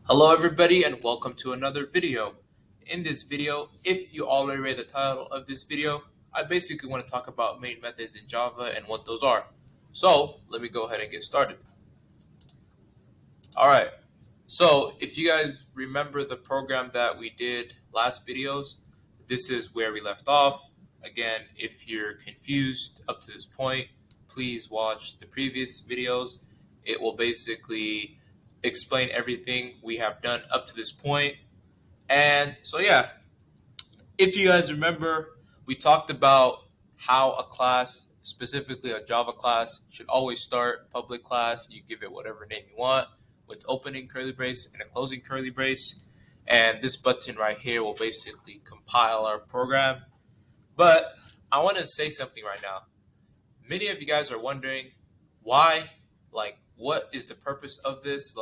Hello everybody and welcome to another video. In this video, if you already read the title of this video, I basically want to talk about main methods in Java and what those are. So let me go ahead and get started. Alright, so if you guys remember the program that we did last videos, this is where we left off. Again, if you're confused up to this point, please watch the previous videos. It will basically explain everything we have done up to this point. And so, yeah, if you guys remember, we talked about how a class, specifically a Java class, should always start public class. You give it whatever name you want with opening curly brace and a closing curly brace. And this button right here will basically compile our program. But I want to say something right now. Many of you guys are wondering why, what is the purpose of this?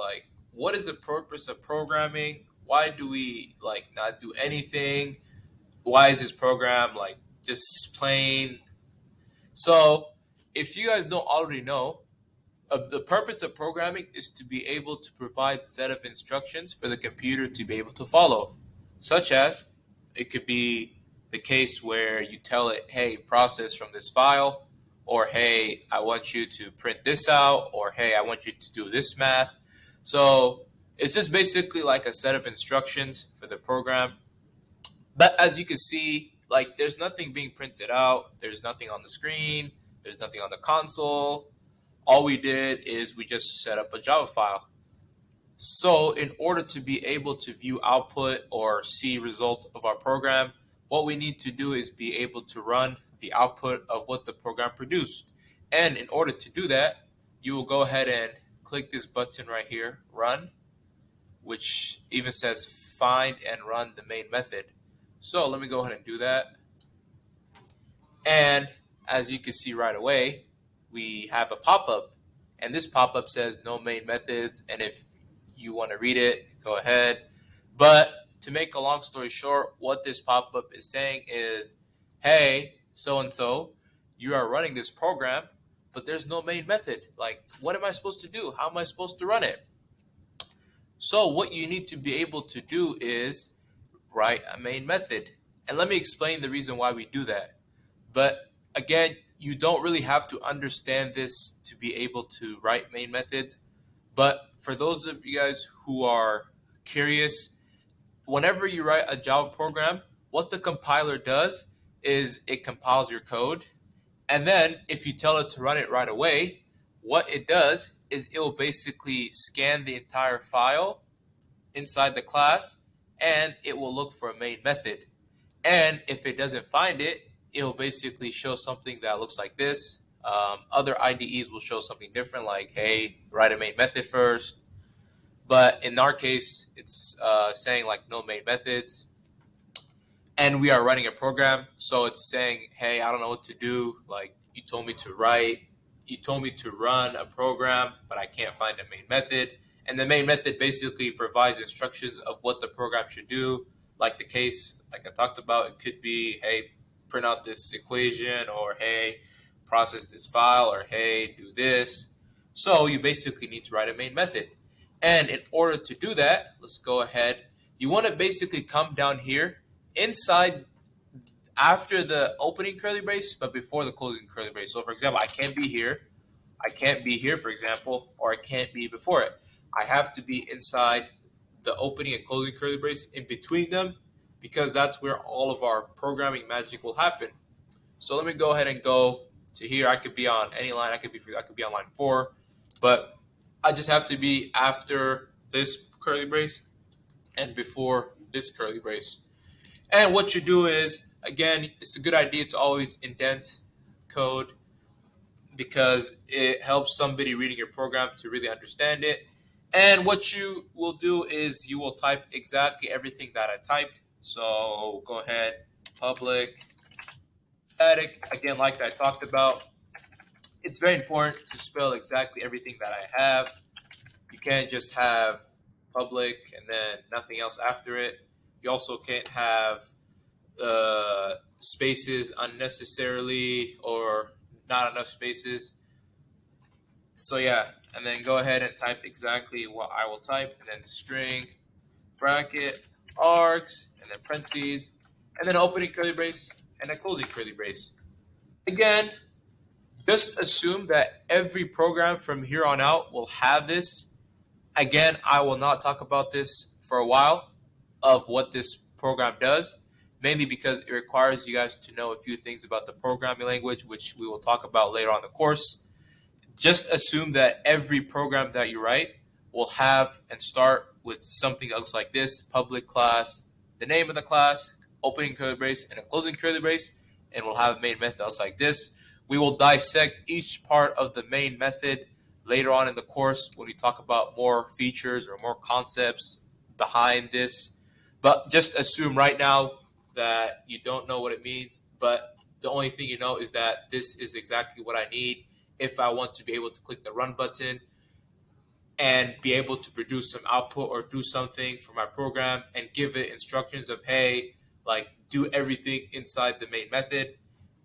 What is the purpose of programming? Why do we not do anything? Why is this program just plain? So, if you guys don't already know, the purpose of programming is to be able to provide set of instructions for the computer to be able to follow, such as it could be the case where you tell it, hey, process from this file, or hey, I want you to print this out, or hey, I want you to do this math. So it's just basically like a set of instructions for the program. But as you can see, there's nothing being printed out, there's nothing on the screen, there's nothing on the console. All we did is we just set up a Java file. So in order to be able to view output or see results of our program, what we need to do is be able to run the output of what the program produced. And in order to do that, you will go ahead and click this button right here, run, which even says find and run the main method. So let me go ahead and do that. And as you can see right away, we have a pop-up. And this pop-up says no main methods. And if you want to read it, go ahead. But to make a long story short, what this pop-up is saying is, hey, so-and-so, you are running this program, but there's no main method. What am I supposed to do? How am I supposed to run it? So what you need to be able to do is write a main method. And let me explain the reason why we do that. But again, you don't really have to understand this to be able to write main methods. But for those of you guys who are curious, whenever you write a Java program, what the compiler does is it compiles your code. And then if you tell it to run it right away, what it does is it will basically scan the entire file inside the class and it will look for a main method. And if it doesn't find it, it will basically show something that looks like this. Other IDEs will show something different, like, hey, write a main method first. But in our case, it's saying no main methods. And we are running a program, so it's saying, hey, I don't know what to do. You told me to run a program, but I can't find a main method. And the main method basically provides instructions of what the program should do. Like the case, like I talked about, it could be, hey, print out this equation, or hey, process this file, or hey, do this. So you basically need to write a main method. And in order to do that, let's go ahead. You want to basically come down here inside after the opening curly brace, but before the closing curly brace. So for example, I can't be here, for example, or I can't be before it. I have to be inside the opening and closing curly brace in between them, because that's where all of our programming magic will happen. So let me go ahead and go to here. I could be on any line. I could be on line 4, but I just have to be after this curly brace and before this curly brace. And what you do is, again, it's a good idea to always indent code, because it helps somebody reading your program to really understand it. And what you will do is you will type exactly everything that I typed. So go ahead, public, static, again, like I talked about. It's very important to spell exactly everything that I have. You can't just have public and then nothing else after it. You also can't have spaces unnecessarily or not enough spaces. So yeah, and then go ahead and type exactly what I will type, and then string, bracket, args, and then parentheses, and then opening curly brace, and a closing curly brace. Again, just assume that every program from here on out will have this. Again, I will not talk about this for a while of what this program does, mainly because it requires you guys to know a few things about the programming language, which we will talk about later on in the course. Just assume that every program that you write will have and start with something else like this: public class, the name of the class, opening curly brace, and a closing curly brace, and we'll have a main method else like this. We will dissect each part of the main method later on in the course when we talk about more features or more concepts behind this. But just assume right now that you don't know what it means, but the only thing you know is that this is exactly what I need if I want to be able to click the run button and be able to produce some output or do something for my program and give it instructions of, hey, like do everything inside the main method.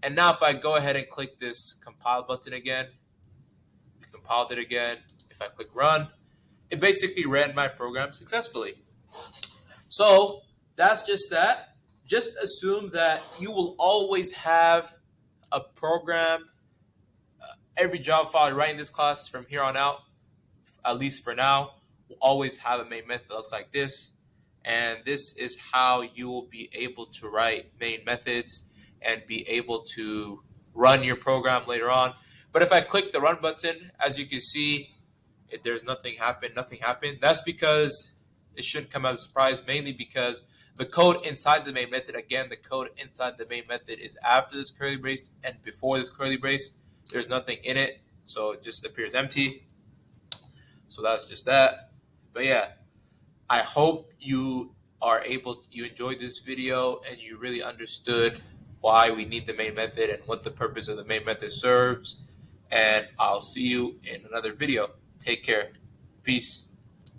And now if I go ahead and click this compile button again, compiled it again, if I click run, it basically ran my program successfully. So that's just that. Just assume that you will always have a program, every job file you write in this class from here on out, at least for now, will always have a main method that looks like this. And this is how you will be able to write main methods and be able to run your program later on. But if I click the run button, as you can see, if there's nothing happened. That's because it shouldn't come as a surprise, mainly because the code inside the main method, again, the code inside the main method is after this curly brace and before this curly brace. There's nothing in it, so it just appears empty. So that's just that. But yeah, I hope you you enjoyed this video and you really understood why we need the main method and what the purpose of the main method serves. And I'll see you in another video. Take care. Peace.